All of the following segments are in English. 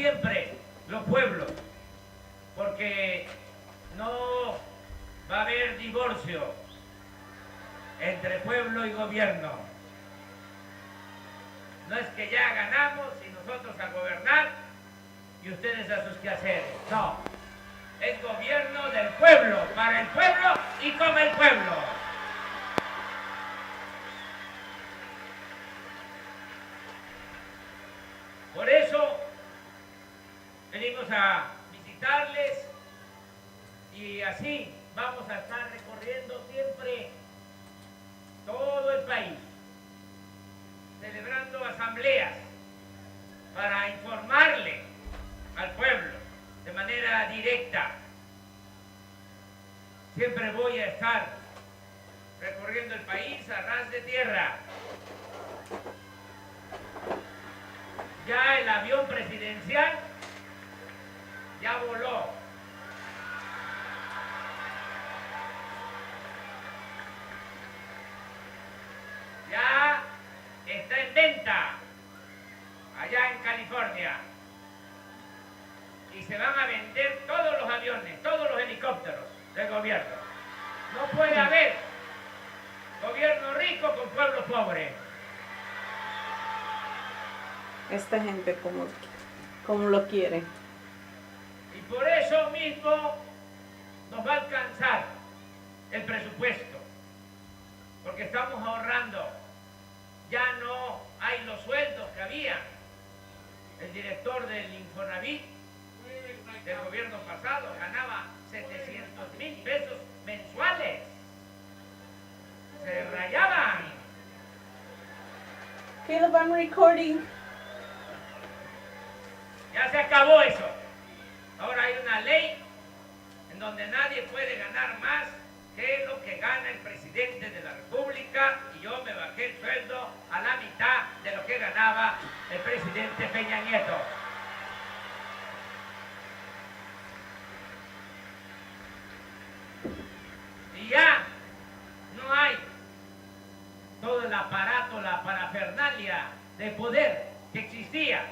siempre los pueblos, porque no va a haber divorcio entre pueblo y gobierno. No es que ya ganamos y nosotros a gobernar y ustedes a sus quehaceres. No, es gobierno del pueblo, para el pueblo y con el pueblo. Por eso venimos a visitarles y así vamos a estar recorriendo siempre todo el país, celebrando asambleas para informarle al pueblo de manera directa. Siempre voy a estar recorriendo el país a ras de tierra. Ya el avión presidencial ya voló. Ya está en venta allá en California. Y se van a vender todos los aviones, todos los helicópteros del gobierno. No puede haber gobierno rico con pueblo pobre. Esta gente como lo quiere. Y por eso mismo nos va a alcanzar el presupuesto, porque estamos ahorrando. Ya no hay los sueldos que había. El director del Infonavit del gobierno pasado ganaba 700,000 pesos mensuales. Se rayaban. Caleb, I'm recording. Ya se acabó eso. Ahora hay una ley en donde nadie puede ganar más que lo que gana el presidente de la República, y yo me bajé el sueldo a la mitad de lo que ganaba el presidente Peña Nieto. Y ya no hay todo el aparato, la parafernalia de poder que existía.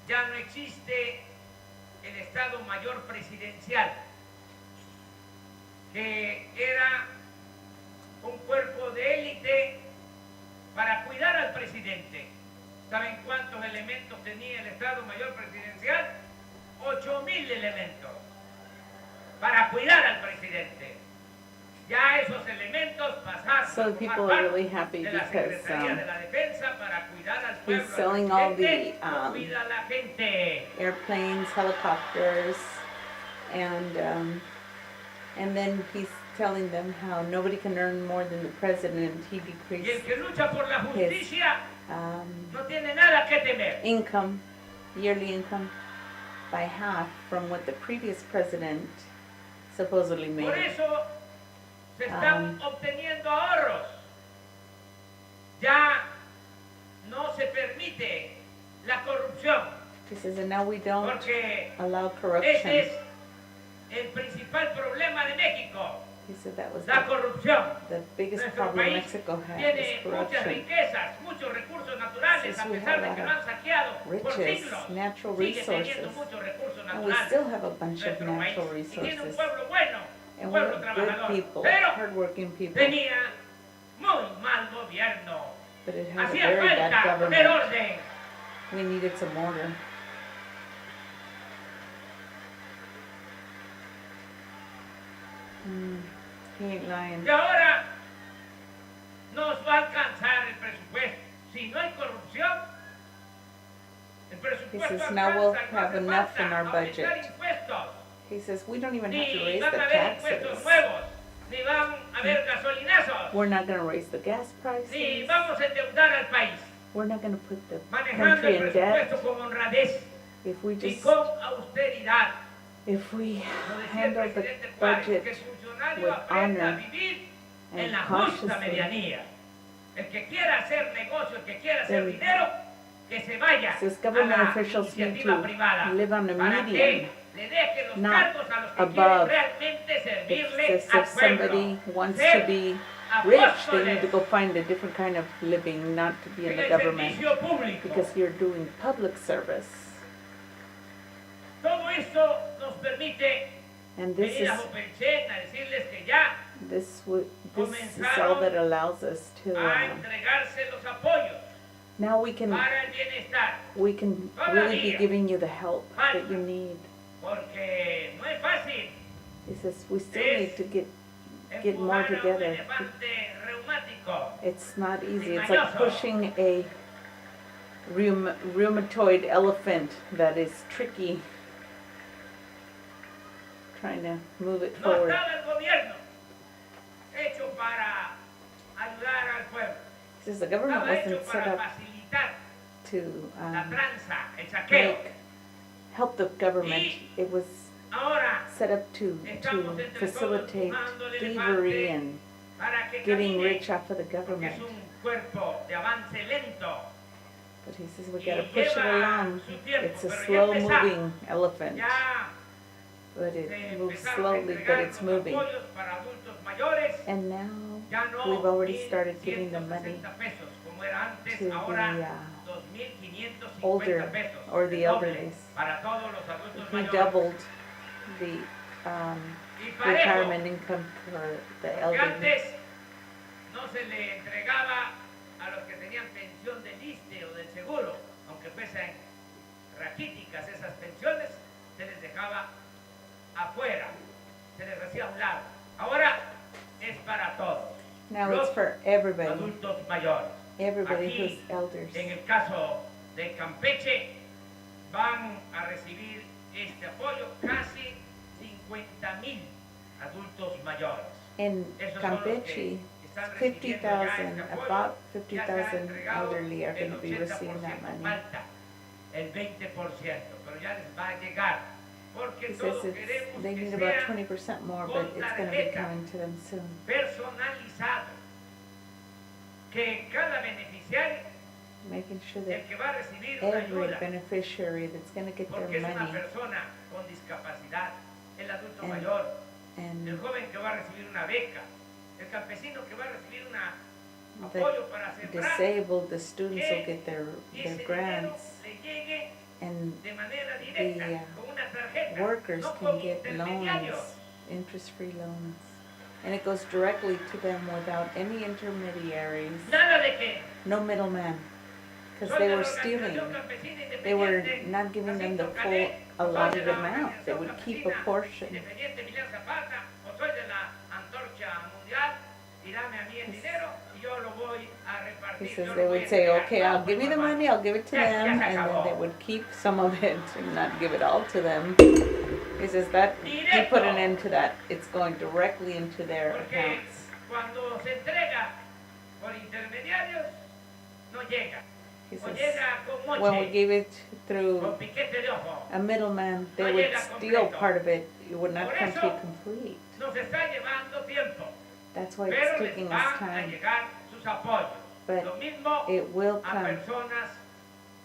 Ya no existe el Estado Mayor Presidencial, que era un cuerpo de élite para cuidar al presidente. ¿Saben cuántos elementos tenía el Estado Mayor Presidencial? 8,000 elementos para cuidar al presidente. Ya esos elementos pasaron So people are really happy de la because Secretaría de la Defensa para cuidar al pueblo. he's selling all the cuida a la gente. airplanes, helicopters, and then he's telling them how nobody can earn more than the president. He Y el decreased que lucha por la justicia um, no tiene nada que temer. income, yearly income, by half from what the previous president supposedly Por made. eso se están obteniendo ahorros. Ya no se permite la corrupción, He says, and now we don't porque allow ese corruption. es el principal problema de México, He said that was la corrupción. the biggest Nuestro problem país Mexico has tiene is muchas corruption. riquezas, muchos recursos naturales, Says a we pesar have de a que lot lo han saqueado por riches, siglos. natural Sigue teniendo resources, muchos recursos and we naturales still have a bunch of nuestro país. natural Y tiene un resources. pueblo bueno, un And we pueblo have good trabajador. people, Pero hardworking people, tenía muy mal gobierno. but it has a Hacía very bad falta poner government. orden. We needed some order. He ain't lying. Y ahora nos va a alcanzar el presupuesto. Si no hay corrupción, el presupuesto He says, alcanza, now we'll no have hace enough falta in our aumentar budget. impuestos. He says, we don't even have to Ni raise the van a haber impuestos taxes. nuevos, ni van a haber gasolinazos, We're not going to raise the gas ni prices. vamos a endeudar al país. We're not going to put the Manejando country el in debt. presupuesto con honradez If we y just, con austeridad. if we Lo decía el handle the presidente Juárez, que el budget funcionario with aprenda a honor vivir en and la justa cautiously, medianía. El que quiera hacer negocio, el que quiera hacer Then- dinero, que se vaya says a government la officials need iniciativa to privada live on a para median. que le deje los not cargos a los que above. quieren realmente servirle If al somebody pueblo. wants Ser to be rich, they need to apóstoles go find a different kind of living, not to be in en the el government, servicio público. because you're doing public service. esto nos permite And this venir a is Jopelchen a decirles que ya this is all that allows us to a entregarse los apoyos now we can para el bienestar. really be giving you the help that you need. Porque no es fácil He says we still need to get more empujar a un together. elefante reumático. It's not easy. It's like pushing a rheumatoid elephant that is tricky, trying to move it No forward. estaba el gobierno hecho para ayudar al pueblo. He says the government Estaba hecho wasn't set para up facilitar to la tranza, el saqueo. help the government. It was Ahora set up to facilitate thievery and para que getting camine, rich off of the porque government. es un cuerpo de avance lento. But he says we gotta push it along. It's a slow moving elephant, Ya but it se moves empezaron a slowly, but entregar it's los moving. apoyos para adultos mayores. And now Ya no we've already started giving the 1,160 money pesos, como era antes, to ahora the 2,550 older pesos, or the el doble elderlies. para todos los adultos He mayores. doubled the Y parejo, retirement income for the porque elderly. antes no se le entregaba a los que tenían pensión del ISSSTE o del seguro, aunque fuesen raquíticas esas pensiones, se les dejaba afuera, se les hacía a un lado. Ahora es para todos. Now Los it's for everybody, adultos mayores. everybody Aquí, who's elders. en el caso de Campeche, van a recibir este apoyo casi 50,000 adultos mayores. In Esos son los que Campeche, están recibiendo ya 50,000, este apoyo. about Ya se ha 50,000 entregado elderly are going el to be receiving that 80%, money. falta el 20%, pero ya les va a llegar. Porque He todos says queremos they que need about sea 20% more, but it's going to be coming to them soon. personalizado, que cada beneficiario, Making sure el that que va a recibir una every ayuda, beneficiary that's going to get porque their es una money persona con discapacidad, el adulto And- mayor, el and joven que va a recibir una beca, el campesino que va a recibir un the apoyo para sembrar, disabled, the students will get their ese dinero grants, le llegue and de manera directa, the, con una tarjeta, workers no can con get intermediarios. loans, interest-free loans. And it goes directly to them without any intermediaries, Nada de que no middleman, because soy they de were la stealing. organización campesina They were independiente, not giving them the Jacinto full Canet, o soy allotted de la amount. They organización would keep a campesina portion. independiente Emiliano Zapata, o soy de la Antorcha Mundial, y dame a mí el dinero y yo lo voy a He repartir. says yo they lo voy would a say, entregar. okay, No, I'll give you the pues, money, I'll give it to Ya- ya them, se and then acabó. they would keep some of it and not give it all to them. He says that, he put an end to that. It's going directly into their Porque accounts. cuando se entrega por intermediarios, no llega. He O says, llega con when we moche, gave it through con piquete de ojo. a middleman, they No would llega steal completo. part of it. It would not Por come to eso, you complete. Nos está llevando tiempo, That's why it's pero les taking van us a time. llegar sus apoyos. But Lo mismo it will a come. personas,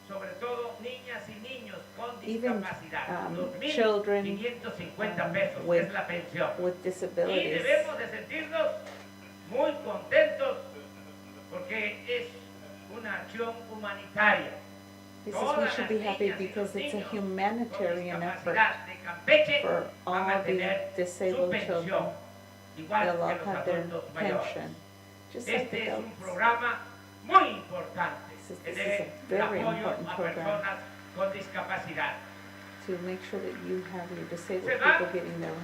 sobre todo niñas y niños con Even, discapacidad. children, 2,550 pesos with es la pensión. with Y disabilities. debemos de sentirnos muy contentos porque es una acción humanitaria. He says we Todas should las be happy niñas y because los it's a niños humanitarian con effort discapacidad de Campeche for van all a the tener su disabled pensión, children. igual They'll que all los have their adultos mayores. pension, just like Este the es un adults. programa muy importante This que is dé a very apoyo important a program. personas con discapacidad. To make sure that you have your disabled Se va people getting their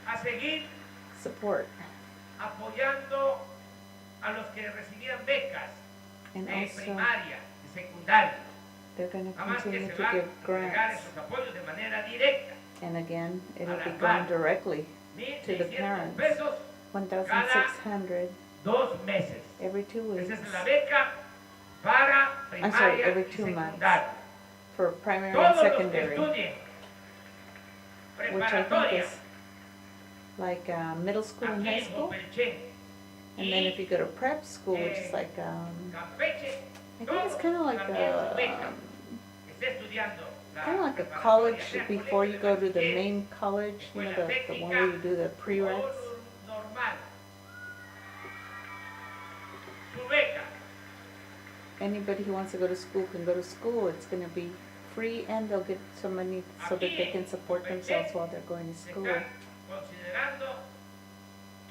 a seguir support. apoyando a los que recibían becas And de also, primaria y secundaria. they're going to Nada más que continue se to van give a entregar grants. esos apoyos de manera directa. And again, it'll a be las going madres. directly to the 1,600 parents. pesos 1,600 2 meses. every 2 weeks Esa es la beca para primaria every y 2 months. secundaria. for primary and Todos los que secondary, estudien which I think preparatoria is like middle school and aquí high en school. Jopelchen And then if y you go to prep school, which is like, Campeche, I think it's kind of like también su a, beca. Esté estudiando la kind of like a preparatoria, college sea before you colegio go de to the bachiller main college, you know, the one where you do the o prereqs. normal. Su beca Anybody who wants to go to school can go to school. It's going to be free and they'll get some money so that they can support themselves while they're going to Se school. están considerando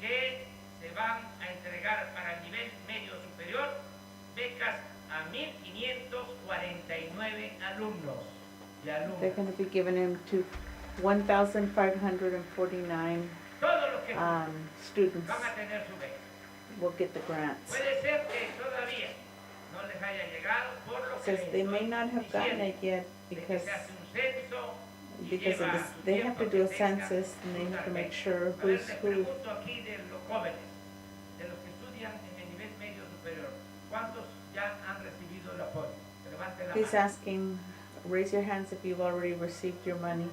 que se van a entregar para el nivel medio superior becas a 1,549 alumnos y They're alumnas. going to be given him to 1,549 Todos los que students van a tener su beca. will get the grants. Puede ser que todavía no les haya llegado por lo que Says les they may estoy not have gotten diciendo, it yet de que because se hace un censo y of lleva this, su they have tiempo to do a que tengan census and they have to make sus sure tarjetas. A ver, who's les who. pregunto aquí de los jóvenes, de los que estudian en el nivel medio superior, ¿cuántos ya han recibido el apoyo? Que levanten la He's mano. asking, raise your hands if you've already received your money.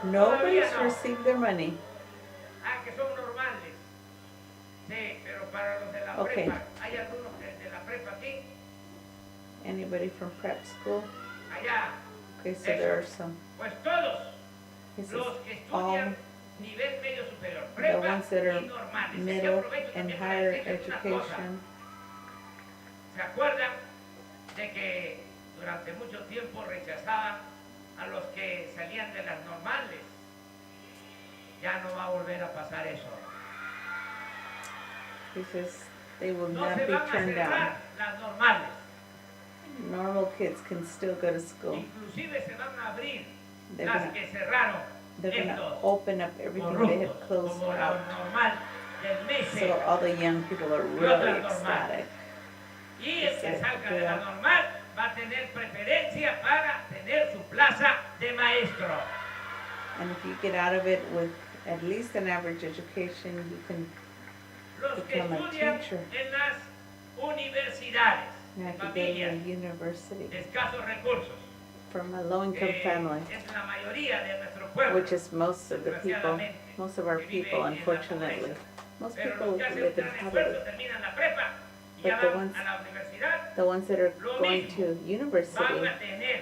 Nobody's no. received their money. Ah, que son normales. Sí, pero para los de la Okay. prepa, ¿hay algunos de la prepa aquí? Anybody from prep school? Allá. Okay, so there are some. Pues todos He says los que all estudian nivel medio superior, the prepa ones that are y normales. Y middle aprovecho and también para higher decirles una cosa. education. ¿Se acuerdan de que durante mucho tiempo rechazaban a los que salían de las normales? Ya no va a volver a pasar eso. He says they will No not se be van a turned down. cerrar las normales. Normal kids can still go to school. Inclusive se van a abrir They're las gonna, que cerraron they're gonna estos open up everything they had corruptos, closed como la out. normal del So MESE. all the young people are really ecstatic. Y el que salga de la normal va a tener preferencia para tener su plaza de maestro. And if you get out of it with at least an average education, you can Los que become a estudian teacher. en las universidades, You de have to go to a familias university de escasos recursos, from a low-income que family, es la mayoría de nuestro pueblo. which is most of the people, most of our people, unfortunately. Most Pero people los que hacen live in gran poverty. esfuerzo terminan la prepa y But ya the van ones- a la universidad, The ones that are Lo going mismo. to van university a tener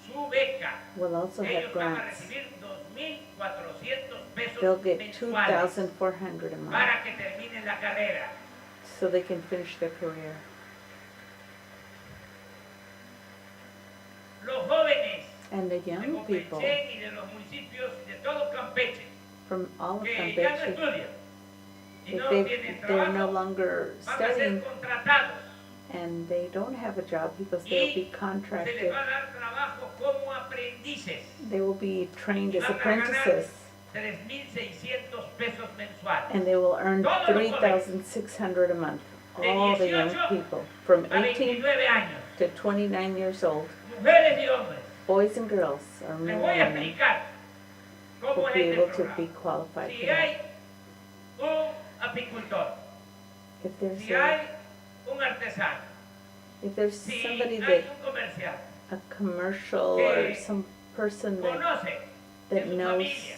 su beca. will also have Ellos van a grants. recibir 2,400 pesos They'll get mensuales 2,400 a month para que terminen la carrera. so they can finish their career. Los jóvenes And the de young people Campeche y de los municipios y de todo Campeche from all of que ya no Campeche, estudian y if no tienen they're no trabajo, longer van a ser studying contratados and they don't have a job because they'll be y se les contracted, va a dar trabajo como aprendices. they will be trained as Van a ganar apprentices 3,600 pesos mensuales. and they will earn Todos los 3,600 a month. De All the young 18 people from a 18 29 años, to 29 years old, mujeres y hombres. boys and girls, or Les men voy a and women, explicar cómo will es be este able to programa. be qualified Si for that. hay un apicultor, If there's si hay un artesano, si somebody hay that, un comercial, a commercial or some person that conoce that en su knows familia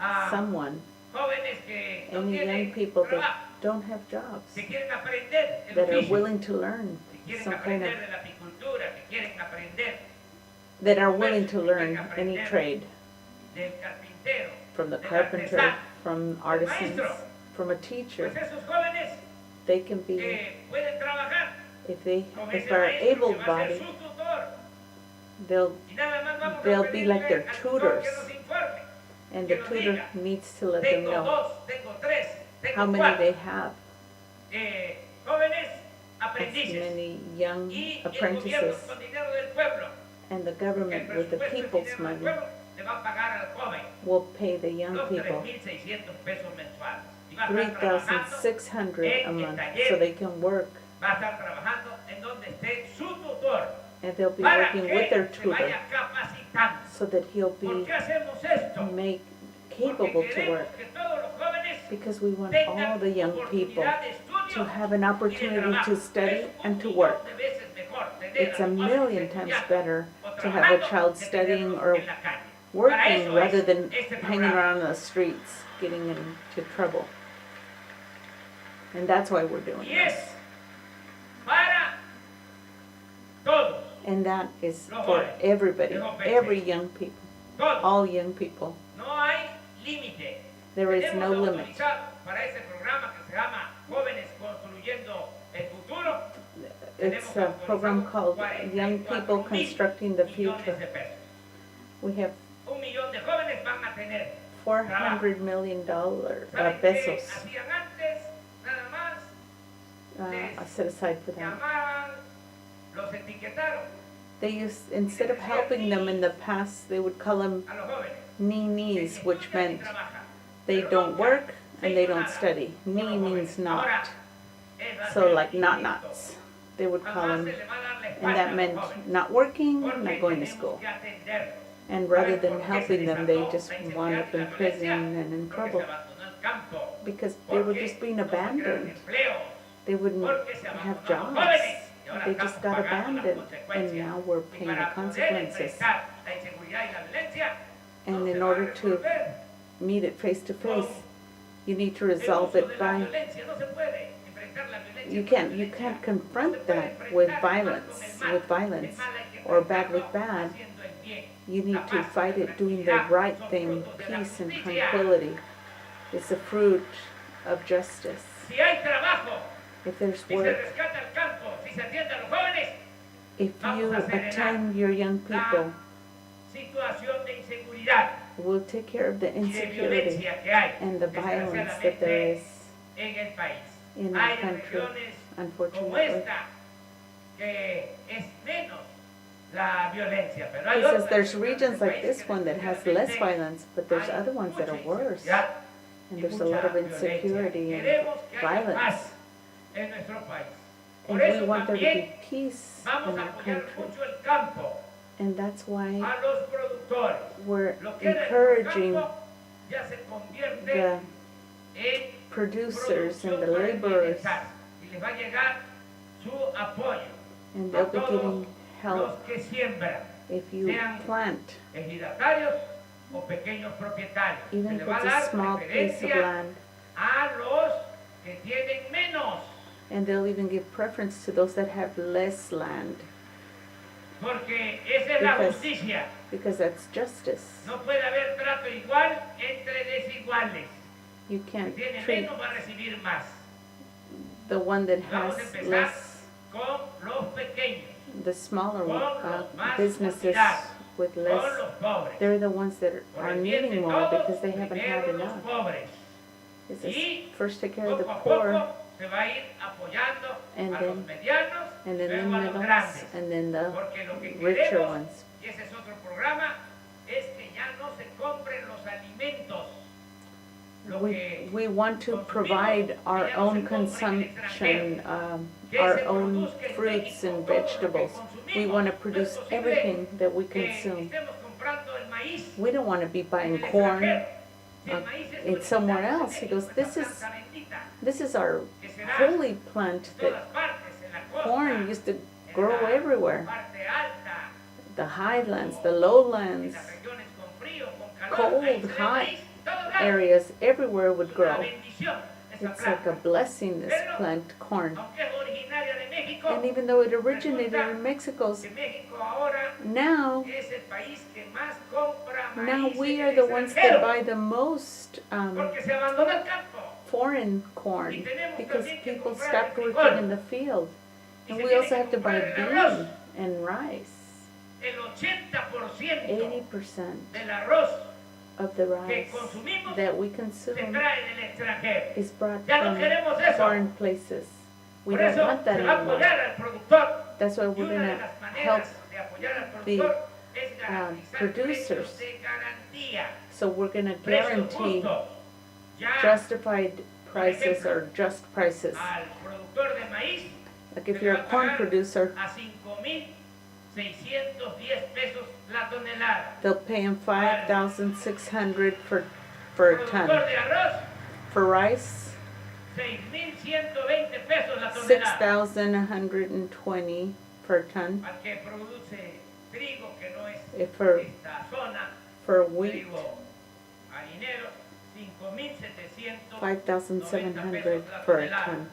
a someone, jóvenes que no any young tienen people that trabajo, don't have jobs, que quieren aprender el that are oficio, willing to learn que quieren some kind aprender of, de la apicultura, que quieren aprender that are willing to learn any trade, del carpintero, from the del carpenter, artesano. from artisans, maestro. from a teacher. Pues esos jóvenes They can be, que pueden trabajar if they, con if ese are maestro que va a ser able-bodied, su tutor. they'll, Y nada más vamos a they'll be pedirle like their al tutor que tutors. nos informe. and que the nos tutor diga, needs to let them Tengo know dos, tengo tres, how tengo many cuatro they have, jóvenes as aprendices. many young Y el gobierno apprentices, con dinero del pueblo, and the el government with the presupuesto y people's dinero del money pueblo, le va a pagar al joven will pay the young los people 3,600 pesos mensuales. Y va a estar trabajando, 3,600 a month so they can work, va a estar trabajando en donde esté su tutor and they'll be para working with their que se tutor vaya capacitando. so that he'll ¿Por be qué hacemos esto? make Porque capable to queremos work, que todos los jóvenes because we want tengan all the young people oportunidad de estudio to have an y de opportunity trabajo. to study Es and to un work. millón de veces mejor tener It's a a los jóvenes million times estudiando better o to have a trabajando child que studying tenerlos or en la calle. Para working eso rather es than este hanging programa. around the streets getting into trouble. And that's why we're doing Y this. es para todos, And that is Los for jóvenes, everybody, de Campeche. every young people, todos. all young people. No hay límite. There is no Tenemos limit. autorizado para ese programa que se llama Jóvenes Construyendo el Futuro it's a program called Young People Constructing the Future. We have 1 millón de jóvenes van a tener $400 million ¿Saben qué pesos hacían antes? Nada más set aside for them. llamaban, los etiquetaron They used, instead of helping them in the past, they would call them a los jóvenes. ninis, Que which estudian y meant trabajan, they pero don't nunca work se and they hizo don't nada study. por Ni los means jóvenes. Ahora, not. va a So ser like not distinto. nots, they would call Jamás them. se le va a dar la And espalda that a los meant jóvenes, not working, porque not going to tenemos school. que atenderlos. And rather ¿Saben than por qué se helping them, they desató just la inseguridad wound up y in la prison violencia? and in Porque trouble se abandonó el campo, because they were porque just being no se crearon abandoned. empleos, They wouldn't porque se have abandonaron jobs. jóvenes, y ahora They estamos just got pagando las abandoned, and consecuencias. now we're Y paying the para poder consequences. enfrentar la inseguridad y la violencia, And no se in va a order to resolver meet it face to face, you need to el resolve uso it de la by, violencia. No se puede enfrentar la violencia you con la can't violencia. confront No se puede that with enfrentar el mal violence, con el mal. with violence, El mal hay que or bad with enfrentarlo bad. haciendo el bien. You La need to paz, fight la it doing the tranquilidad right son thing, frutos de la peace and justicia. tranquility. It's the fruit of justice. Si hay trabajo, If there's si se work, rescata el campo, si se atiende a los jóvenes, if you attend your young people, situación de inseguridad we'll take care of the y de insecurity violencia que hay, and the violence that there is en el país. in Hay our country, regiones como unfortunately. esta que es menos la violencia, pero hay He says otras there's regiones regions del like país this que one that has less violence, but there's hay other ones that are mucha worse. inseguridad And y there's a mucha lot of violencia. insecurity and Queremos que haya violence. paz en nuestro país. And Por we eso want there to be también peace vamos in a our apoyar country. mucho el campo, And that's why a los productores. we're Lo que era el encouraging campo ya se convierte the en producers and the producción para el laborers, bienestar. Y les va a llegar su apoyo and a they'll be todos getting help los que siembran, if you sean plant, ejidatarios o pequeños propietarios. Se even le if va a it's a dar small piece of preferencia land. a los que tienen menos, And they'll even give preference to those that have less land, porque esa es la Because- justicia. because that's justice. No puede haber trato igual entre desiguales. You El que can't tiene treat menos va a recibir más. the one that Vamos has a empezar less, con los pequeños, the smaller con los más businesses olvidados, with con less, los pobres. they're the ones that Por are el bien de needing more todos, because they haven't had primero los enough. pobres. It says, Y first take care of the poco a poor, poco se va a ir apoyando and a los then- medianos, and then the luego a los middles, grandes. and then the Porque lo que richer queremos, ones. y ese es otro programa, es que ya no se compren los alimentos. Lo que We want to consumimos, provide our que ya no own se compre en el consumption, extranjero. Que our se own produzca en fruits México. and Todo lo que vegetables. We consumimos. want to No es produce posible everything that we que consume. estemos comprando el maíz We don't want to be en buying el corn. extranjero. Si el maíz es It's somewhere original de else. He México, goes, esa this is planta bendita, This is our que se da holy plant en that todas partes, en la costa, corn used to en grow la everywhere. parte alta, The highlands, the en lowlands, las regiones con frío, con calor, ahí cold, se da hot maíz, todos lados. areas, everywhere would Es una grow. bendición esa It's like a planta. blessing, this plant, corn. Aunque es originaria de México, And even though it originated in Mexico's, que México ahora now es el país que más compra Now maíz we en are el the ones that extranjero, buy the most porque se abandonó el campo. foreign Y corn tenemos because también que people comprar stopped el working frijol. in the field. Y And se we tiene also que have to buy comprar el arroz. bean and rice. El 80% 80% del arroz of the que rice consumimos that we se consume trae del extranjero. is brought Ya no from queremos eso. foreign places. We Por don't eso want that se va a anymore. apoyar al productor. That's why Y we're una going de to las help. maneras de apoyar al the, productor es garantizar producers. precios de garantía, So we're going to precios guarantee justos. Ya justified prices or just prices. al productor de maíz Like if you're a corn producer, a 5,610 pesos la tonelada. they'll pay him 5,600 for a ton. Productor de arroz, For rice, 6,120 pesos la tonelada. 6,120 per ton. Al que produce trigo, que no es If for esta zona, wheat, trigo harinero, 5,790 5,700 pesos la for a tonelada. ton.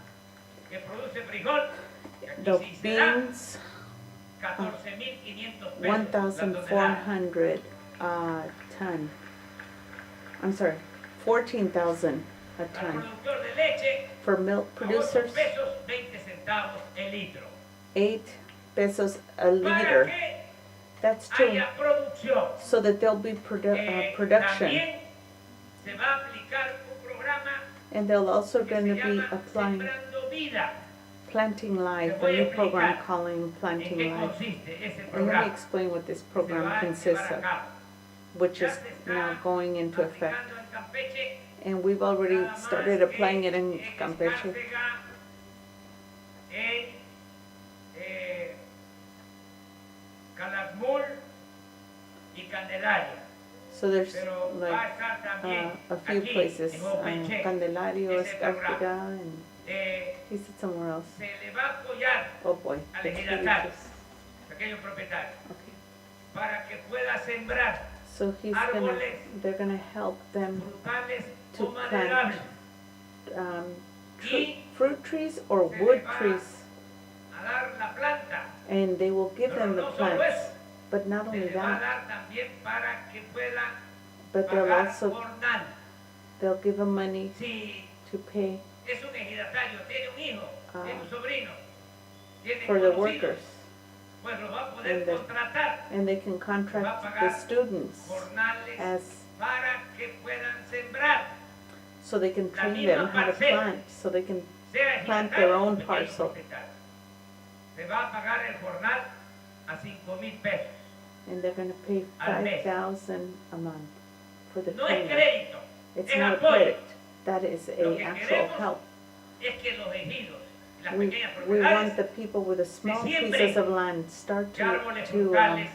Que produce frijol, que aquí The sí se da, beans, 14,500 pesos la 1,400 ton. I'm sorry, 14,000 a tonelada. Al ton. productor de leche, For milk a 8 producers, pesos 20 centavos el litro. 8 pesos a para liter. que That's true. haya producción. So that there'll be production. También se va a aplicar un programa And they'll also que going se to be llama applying Sembrando Vida. Planting Life, Te a voy a new program explicar calling ¿En Planting qué Life. consiste ese And let me programa? explain what this Se va program a consists llevar a of, cabo. which Ya is se está now going into effect. aplicando en Campeche. And we've already Nada más started applying it in en Campeche. Escárcega, en Calakmul y Candelaria. So there's Pero va a like estar también a few aquí, places, en Openche, Candelario, ese programa. Escárcega, and Eh, he said somewhere else. se le va a apoyar Oh boy, al that's really ejidatario, just, pequeño propietario, okay. para que pueda sembrar So árboles they're gonna help them frutales to o maderables y fruit trees or se wood le va trees, a dar la planta. and they will give Pero them the no solo plants. eso, But not se only le va a that, dar también para que pueda but they'll pagar also, jornal. they'll give them money Si to pay es un ejidatario, tiene un hijo, tiene un sobrino, tiene for the conocidos, workers. pues lo va a poder And the- contratar And they can contract the students jornales as, para que puedan sembrar, so they can La train misma them how to parcela. plant, so they can, sea plant ejidatario their o own pequeño parcel. propietario. Se va a pagar el jornal a 5,000 pesos. and they're gonna pay Al mes. 5,000 a month for the No es training. crédito, It's es not a apoyo. credit, that is Lo a que actual queremos help. Es que los ejidos y las We, pequeñas we want propiedades the people with the small siembren pieces of land start de árboles to frutales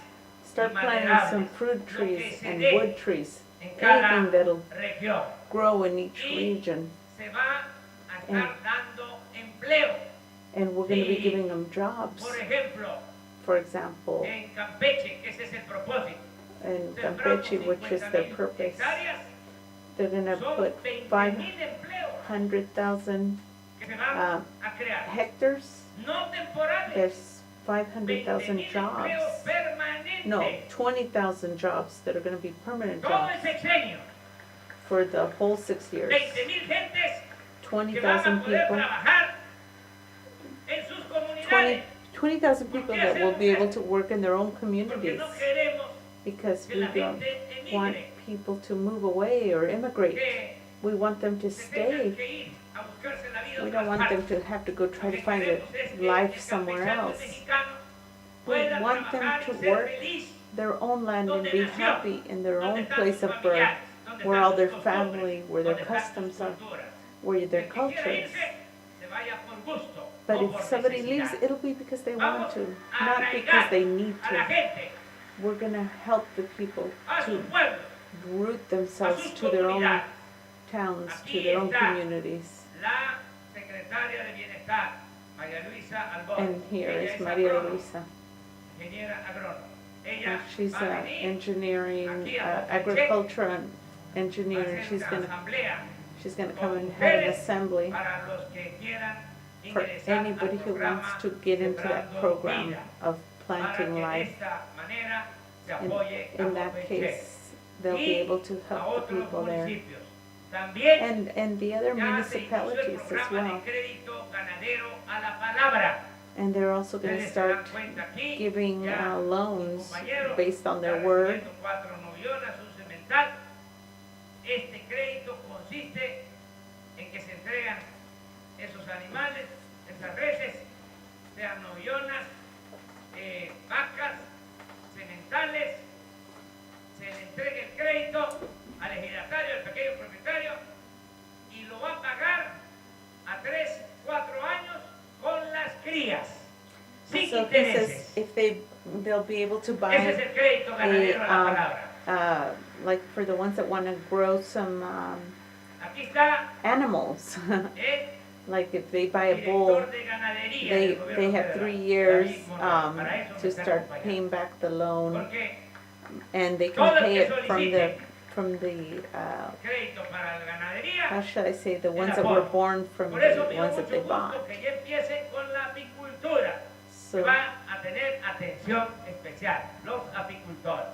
start y planting some maderables, fruit lo que trees se and dé wood trees, en cada anything that'll región. grow in each Y region. se va a estar dando empleo. And we're gonna be Sí. giving them jobs. Por ejemplo, For example, en Campeche, que ese es el propósito, in sembramos Campeche, which is their 50,000 purpose, hectáreas, they're gonna son put 20,000 empleos 500,000 que se van a crear. hectares. No temporales, There's 500,000 20,000 jobs. empleos permanentes. No, 20,000 jobs that are gonna be permanent Todo el jobs sexenio, for the whole 6 years. 20,000 gentes que van 20,000 a poder people, trabajar en sus comunidades. 20,000 people that will be able to work in their own Porque communities, no queremos because que we la don't gente want emigre, people to move away or immigrate. que We want them to se tengan stay. que ir a buscarse la vida We en don't otras want them partes. to have to go try Lo to que find queremos a es que life el somewhere campesano else. mexicano We pueda want them trabajar to y ser work feliz their own land and donde be nació, happy in their donde own están place sus of birth, familiares, donde where están all sus their costumbres, family, where their donde están sus customs are, culturas. where their El que culture quiera is. irse, se vaya por gusto, But o if por somebody leaves, necesidad. it'll be because they want Vamos to, a not because they need a la to. gente, We're gonna help the people a to sus pueblos, root a themselves sus to their own comunidades. towns, to Aquí their own está communities. La secretaria de Bienestar, María Luisa Albor. And here Ella is es Maria agrónoma, Luisa. ingeniera agrónoma. Ella She's va a venir engineering, aquí a Openche agriculture and a engineering. hacer una asamblea She's gonna con come and have an mujeres assembly para los que quieran for ingresar al anybody who programa wants to get into that Sembrando program Vida, of para planting que de life. esta manera se In, apoye a in that Openche case, they'll be y able to a help the otros people there. municipios. También And the other ya se inició el municipalities as programa well. de crédito ganadero a la palabra. And they're also gonna Ustedes se dan start cuenta aquí, giving ya loans compañero based on their está word. recibiendo 4 novionas, un semental. Este crédito consiste en que se entregan esos animales, esas reses, sean novionas, vacas, sementales, se le entrega el crédito al ejidatario, al pequeño propietario, y lo va a pagar a 3, 4 años con las crías, sin So he says intereses. if they'll be able to Ese es buy el crédito ganadero a la palabra. like for the ones that wanna grow some Aquí está animals. el Like if they buy a bull, director de ganadería del gobierno they have federal, 3 years David Monroe. Para eso me to está start acompañando. paying back the loan, Porque and they todo can el pay que it solicite from the crédito para la ganadería, how should I say, the el ones that were apoyo. born from Por eso the me dio ones that they mucho bought. gusto que ya empiecen con la apicultura. Se So va a tener atención especial, los apicultores.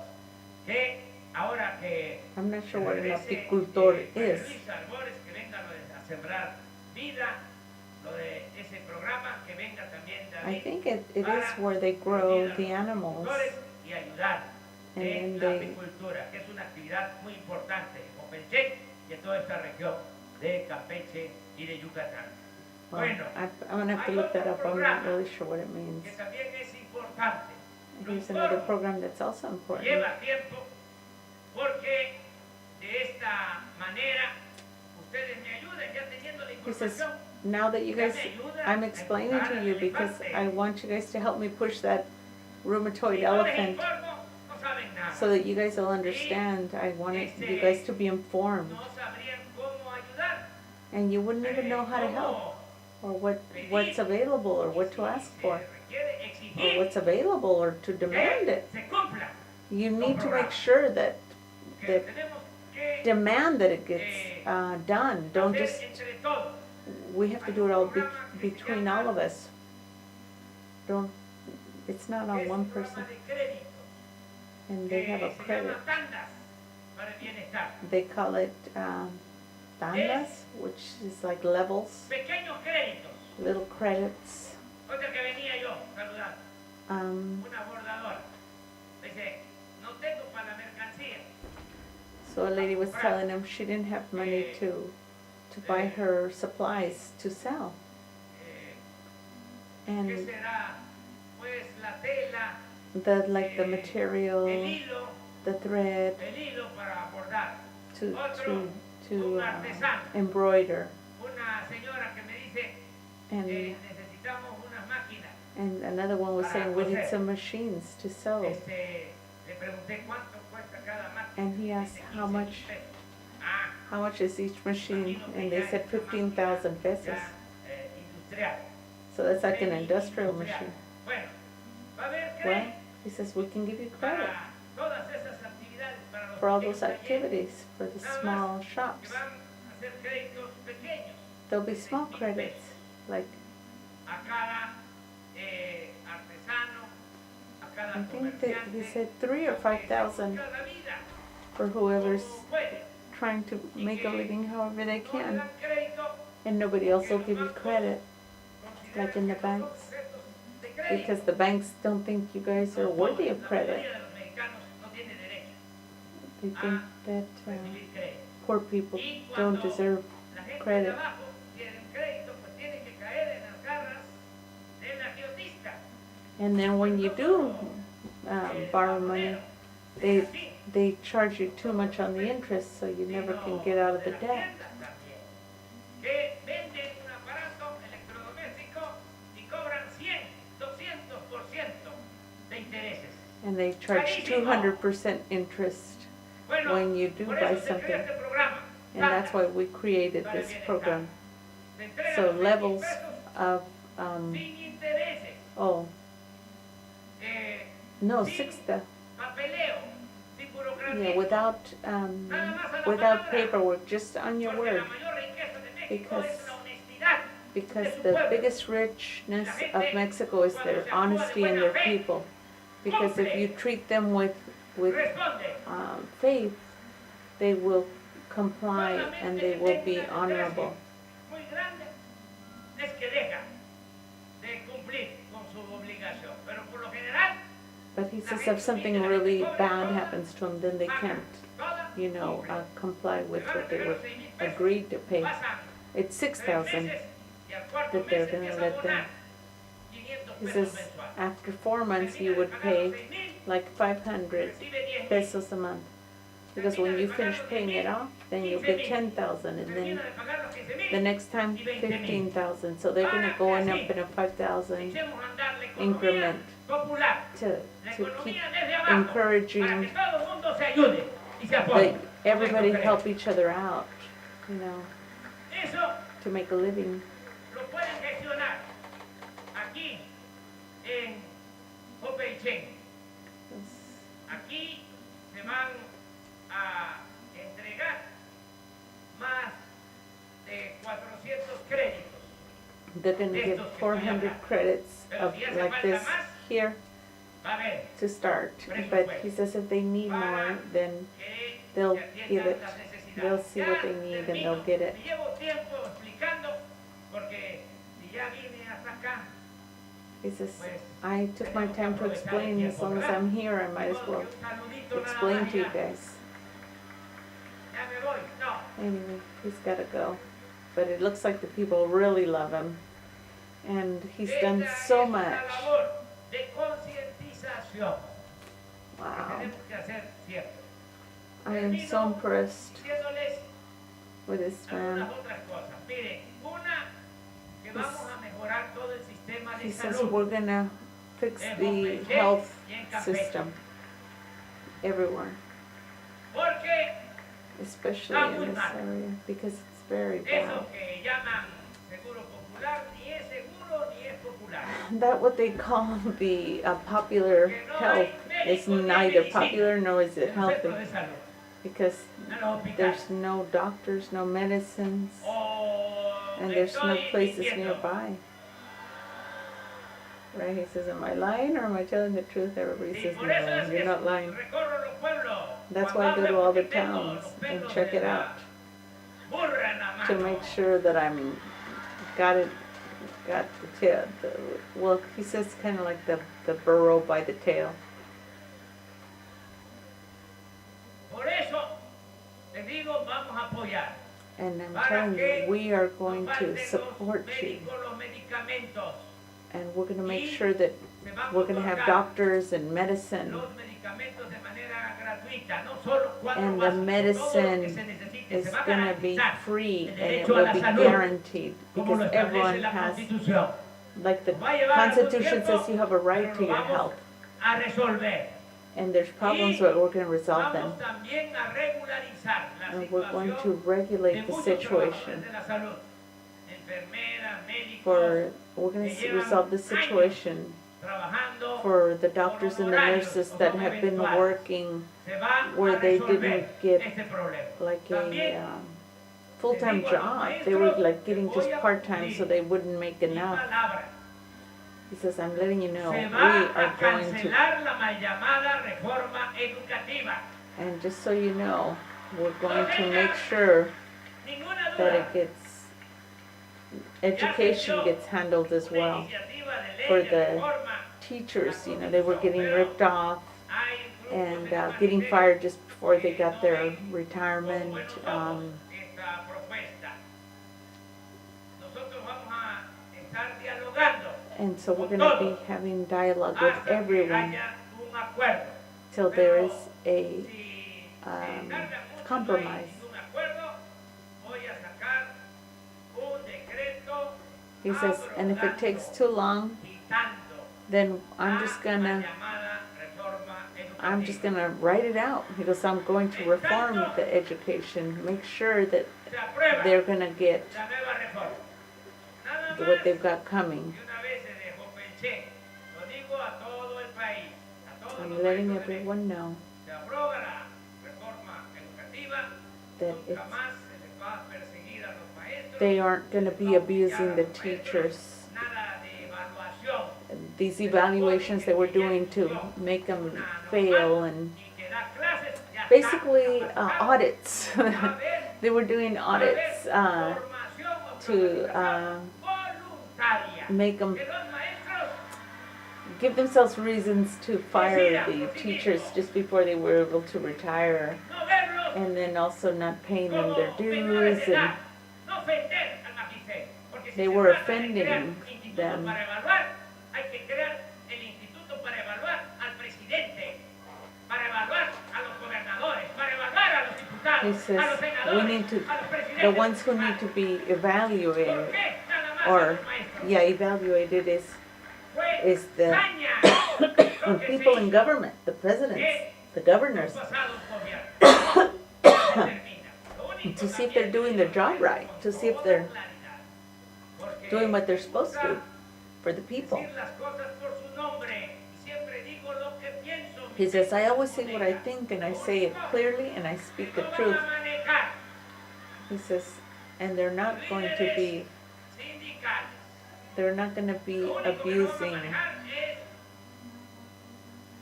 Que ahora que I'm not sure what an regrese, apicultor María is. Luisa Albores, que venga a sembrar vida, lo de ese programa que venga también I David think it is para where they grow reunir a the los animals. agricultores y ayudar And en then la they, apicultura, que es una actividad muy importante en Campeche y en toda esta región de Campeche y de Yucatán. well, Bueno, I'm gonna have to hay look that otro up. I'm not programa really sure what it means. que también es importante. Lo Here's another informo, program that's also important. lleva tiempo porque de esta manera ustedes me ayudan ya teniendo la He says, información. now that you Ya guys, me ayudan I'm a explaining empujar to al you because elefante. I want you guys to help me push that rheumatoid Si no les elephant informo, no saben nada. so that you guys will understand. I wanted you guys to be informed. No sabrían cómo ayudar. And you wouldn't even know how to help, or what's available, or what to ask for, or what's available, or to demand it. Se cumpla. You need to make sure that Que tenemos que demand that it gets done. Don't hacer just, entre todos. we have to do it all between all of us. Don't, it's not on Es one un programa person. de crédito And they have a que se credit. llama tandas para el bienestar. They call it tandas, which is like levels, Pequeños créditos. little credits. Otra que venía yo saludando, una bordadora. Dice, no tengo para la mercancía. So a lady was telling him she didn't have money to buy her supplies to sell. ¿Qué And será? Pues la tela, like the el material, hilo, the thread el hilo para bordar. to Un artesano, embroider. una señora que me dice, And necesitamos unas máquinas. and another one was saying we need some machines to sew. Le pregunté cuánto cuesta cada máquina. And he asked Dice, how 15,000 much pesos. Ah, how much is each machine, and they said 15,000 pesos. ya, industrial. So that's like an industrial machine. Bueno, va a haber Well, crédito he says we can give you credit para todas esas actividades, para los for all those pequeños talleres, activities for the small shops. que van a ser créditos pequeños. There'll be small credits, like A cada artesano, a cada I think that he comerciante, said 3,000 or 5,000 cada vida, for whoever's como puede. trying to make a living however they No le can, dan crédito, and nobody else will give you credit, consideran like in the que son banks, objetos de crédito. because the banks don't think you guys are worthy of La credit. mayoría de los mexicanos no tiene derecho They think that a recibir crédito. poor people Y don't cuando deserve la gente de credit. abajo quieren crédito, pues tienen que caer en las garras del agiotista. And then when you do borrow money, they charge you too much on the interest, so you never can get out of the debt. Que venden un aparato electrodoméstico y cobran 100, 200% de intereses. And they charge 200% interest Bueno, when you do por buy eso se crea something. este programa. And that's why we created this program. Se entregan So 6,000 levels pesos of, sin intereses, oh, eh, no, sin 6,000. papeleo, sin burocracia. Yeah, without paperwork, just on your Porque word. la mayor riqueza de México Because- es la honestidad. Because the biggest richness of Mexico is their honesty and their people. Because if you treat them with Responde. faith, they will comply and they will be honorable. Muy grande es que deja de cumplir con su obligación, pero por lo general But he says if something really bad happens to them, then they can't, comply with what they were agreed to pay. It's 6,000 that they're gonna let them. He says after 4 months you would pay like 500 pesos a month. Because when you finish paying it off, then you'll get 10,000, and then the next time 15,000. So they're gonna go up in a 5,000 increment to keep encouraging that everybody help each other out, to make a living. Lo pueden gestionar aquí en Campeche. Aquí se van a entregar más de 400 créditos. They're gonna get 400 credits of like this here Va a haber to start. But he says if they need more, then they'll give it. They'll see what they need and they'll get it. Me llevo tiempo explicando porque y ya vine hasta acá, He says, pues I took my time to explain. As long as I'm here, I might as well un saludito nada explain más to you ya. guys. Ya me voy. No. Anyway, he's got to go. But it looks like the people really love him. And he's done Esta so es una much. labor de concientización que Wow. tenemos que hacer siempre. I am so impressed Diciéndoles with this man. algunas otras cosas. Miren, una, que vamos a mejorar todo el sistema de He says salud. we're going to fix the health system everywhere, Porque especially in this area, because it's very bad. eso que llaman seguro popular ni es seguro ni es popular. That what they call the popular health is neither popular nor is it En el centro healthy, de salud, because en los hospitales. there's no doctors, no medicines, O and there's no estoy places mintiendo. nearby. Right? He says, am I lying or am I telling the truth? Everybody Y says, por eso no, es you're que not lying. recorro los pueblos. That's Cuando why I go to hablo all the porque tengo towns los and pelos check de it la out burra en la to mano. make sure that I'm got the tail. Well, he says kind of like the burrow by the tail. Por eso les digo, vamos a apoyar. And I'm Para telling que you, we are no going to falten support los you, médicos, los medicamentos. and we're going to make sure that Se van a we're going to have otorgar doctors and medicine, los medicamentos de manera gratuita, no solo cuatro and the básicos, todo lo que medicine se necesite. is Se va a going to be garantizar free el and it derecho a will la be salud, guaranteed, como lo because establece everyone la has, Constitución. like the Va a llevar algún Constitution tiempo, says you have a right to pero lo your vamos health, a resolver. and there's problems, Y but we're going to resolve them. vamos también a regularizar la And we're going situación to de regulate the muchos situation trabajadores de la salud, enfermeras, médicos, we're going to resolve the situation trabajando, for the doctors and the nurses that have been working se va where a they resolver didn't get este problema. like a También full-time job. They were like getting just part-time, so they wouldn't make mi enough. palabra, He says, I'm letting you know, se we va are a going to, cancelar la mal llamada reforma educativa. and just so you know, we're going to make sure Ninguna that duda. it gets, education gets handled as Una well. iniciativa de ley For de the reforma. teachers, you know, they were getting ripped off Hay grupos and de getting magisterio fired just before they que got no their ven con retirement. buenos ojos esta propuesta. Nosotros vamos a estar dialogando And so we're going to be having dialogue with hasta que everyone haya un acuerdo. till there is a Si um, tarda mucho compromise. no hay ningún acuerdo, voy a sacar un decreto He says, and if it takes too long, quitando then I'm just la gonna llamada reforma educativa. write it out. He goes, I'm going to reform the education, make sure that Se aprueba they're gonna get la nueva reforma. Nada what más. they've got coming. Y una vez se dejó pensé, lo digo a todo el país, a todos I'm los letting países de everyone know México. Se aprueba la reforma educativa, that nunca it's, más se les va a perseguir a los maestros, they aren't gonna be abusing the teachers. nada de evaluación, These evaluations that we're doing to make them fail, and y que da clases, ya está basically capacitado. audits. Va a haber They were doing audits formación o to capacitación voluntaria, make them que los maestros give themselves reasons to fire the teachers just before they were able to retire, no verlos and then also not paying them como their menores dues, de edad, and no ofender al magisterio, porque si they se were trata de offending crear un instituto them. para evaluar, hay que crear el instituto para evaluar al presidente, para evaluar a los gobernadores, para evaluar a los diputados, He a says los senadores, we need to, a los presidentes. the ones who need to be ¿Por evaluated, qué nada más a or los maestros? yeah, evaluated Fue is the saña lo que se people in hizo government, the presidents, the governors, en los pasados gobiernos. Se termina. Lo único to see if they're también doing their job right, to see if con they're claridad, porque doing what they're supposed to do gusta for the people. decir las cosas por su nombre, y siempre digo lo que pienso, He mi says, I always say querido what I colega. think, and I say it clearly, and I speak the No van truth. a manejar He says, and they're not going to be, sindicales. they're not going to be Lo único que no van a abusing. manejar es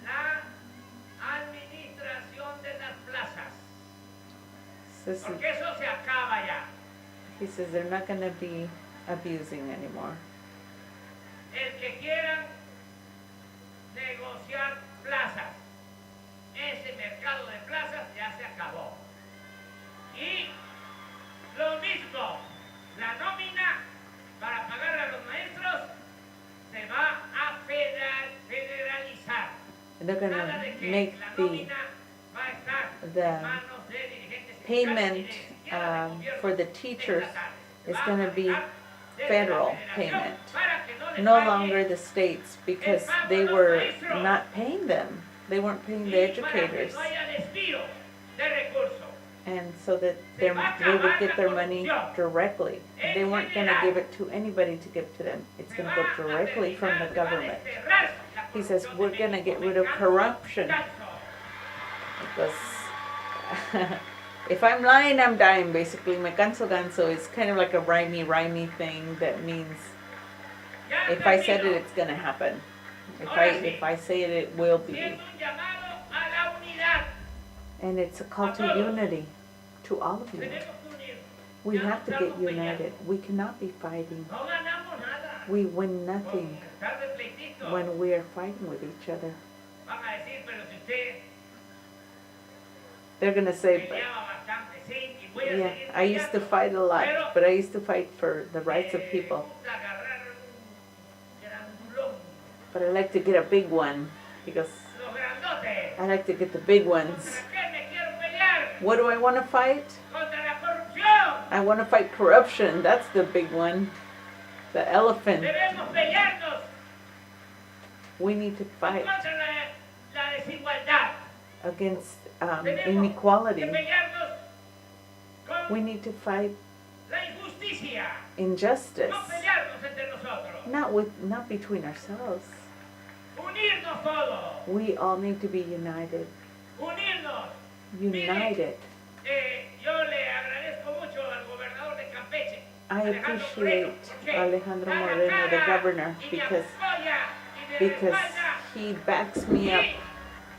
la administración de las plazas, Says, porque eso se acaba ya. he says they're not going to be abusing anymore. el que quieran negociar plazas. Ese mercado de plazas ya se acabó. Y lo mismo, la nómina para pagar a los maestros se va a federalizar. They're going Nada de to que make la the nómina va a estar en the manos de dirigentes sindicales payment y ni siquiera de gobiernos for the teachers estatales. is Va going a to be dejar de la federal federación payment, para que no le no falle longer the states, because they were not paying them. They weren't paying the y para que educators, no haya desvío de recursos. and so that they would get their money directly. They weren't going to give it to anybody to give to them. It's going to go directly from the government. He says, we're going to get rid of corruption. Because if I'm lying, I'm dying, basically. Me canso ganso is kind of like a rhymey thing that means if I said it, it's going to happen. If I say it, it will be. And it's a call to unity, to all of you. We have to get united. We cannot be fighting. We win nothing when we are fighting with each other. They're going to say, yeah, I used to fight a lot, but I used to fight for the rights of people. But I like to get a big one, because I like to get the big ones. What do I want to fight? I want to fight corruption. That's the big one. The elephant. We need to fight against inequality. We need to fight injustice. Not between ourselves. We all need to be united. United. I appreciate Alejandro Moreno, the governor, because he backs me up,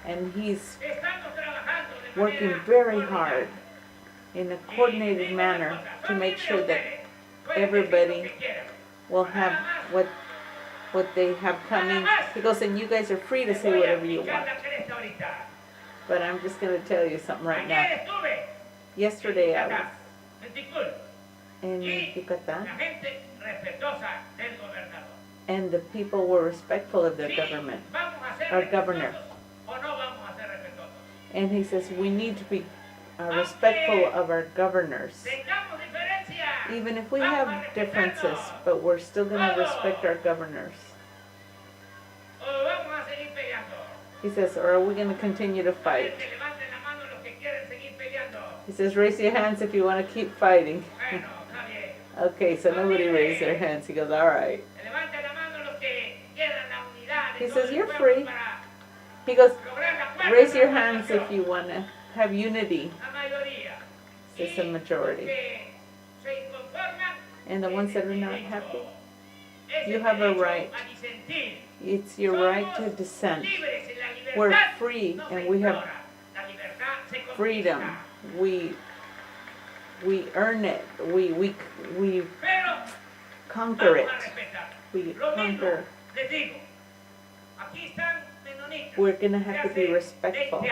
and he's working very hard in a coordinated manner to make sure that everybody will have what they have coming. He goes, and you guys are free to say whatever you want. But I'm just going to tell you something right now. Yesterday I was in Yucatan, and the people were respectful of their government, our governor. And he says, we need to be respectful of our governors. Even if we have differences, but we're still going to respect our governors. He says, or are we going to continue to fight? He says, raise your hands if you want to keep fighting. Okay, so nobody raised their hands. He goes, all right. He says, you're free. He goes, raise your hands if you want to have unity. It's the majority. And the ones that are not happy, you have a right. It's your right to dissent. We're free, and we have freedom. We earn it. We conquer it. We conquer. We're going to have to be respectful.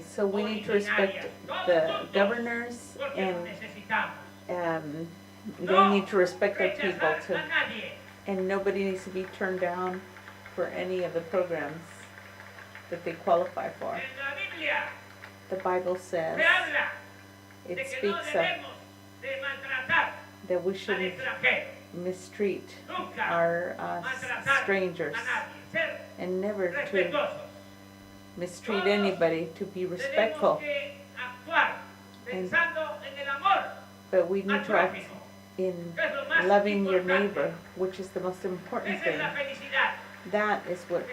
So we need to respect the governors, and they need to respect their people too. And nobody needs to be turned down for any of the programs that they qualify for. The Bible says, it speaks of that we shouldn't mistreat our strangers, and never to mistreat anybody, to be respectful. But we need to act in loving your neighbor, which is the most important thing. That is what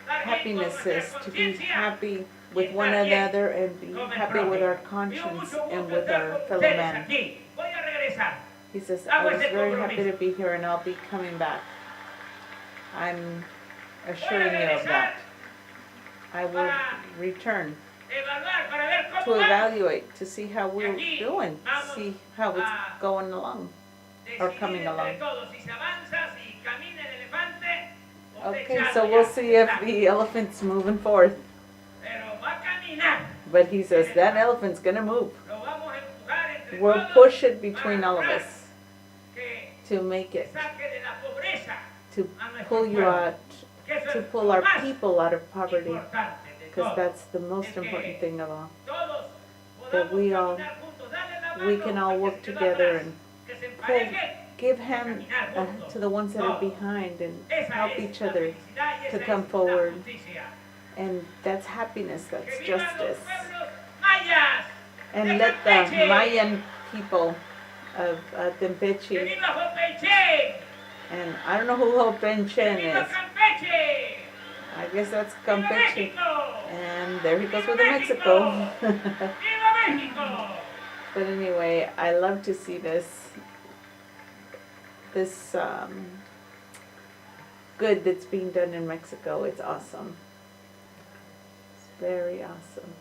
happiness is, to be happy with one another and be happy with our conscience and with our fellow man. He says, I was very happy to be here, and I'll be coming back. I'm assuring you of that. I will return evaluar para ver to cómo vamos. evaluate, to see how we're doing, see how it's going along. Or coming Decidir along. entre todos si se avanza, si camina el elefante o se Okay, echa so algo we'll ya. see if the elephant's moving forth. Pero va a caminar. But he says that elephant's gonna move. Lo vamos a empujar entre We'll todos push it between para all of lograr us que to make it, saque de la pobreza to a nuestro pull you pueblo. out, Que eso to es pull lo our más people out of poverty. importante de Because todo. that's the most Es que important thing of all. Todos That podamos we all, caminar juntos. Dale la we mano can all al que work se quedó together atrás, and que se pull, empareje. give hand to the ones that are behind and help each other to come forward. And that's happiness, that's justice. And let the Mayan people of Campeche, and I don't know who Hopenchen is. I guess that's Campeche. And there he goes with the Mexico. But anyway, I love to see this good that's being done in Mexico. It's awesome. It's very awesome.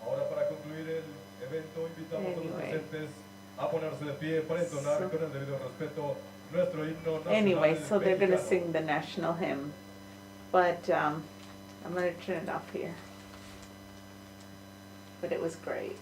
Ahora para concluir el evento invitamos a los Anyway. presentes a ponerse de pie para entonar So- con el debido respeto nuestro himno nacional Anyway, so they're gonna mexicano. sing the national hymn. But I'm gonna turn it off here. But it was great.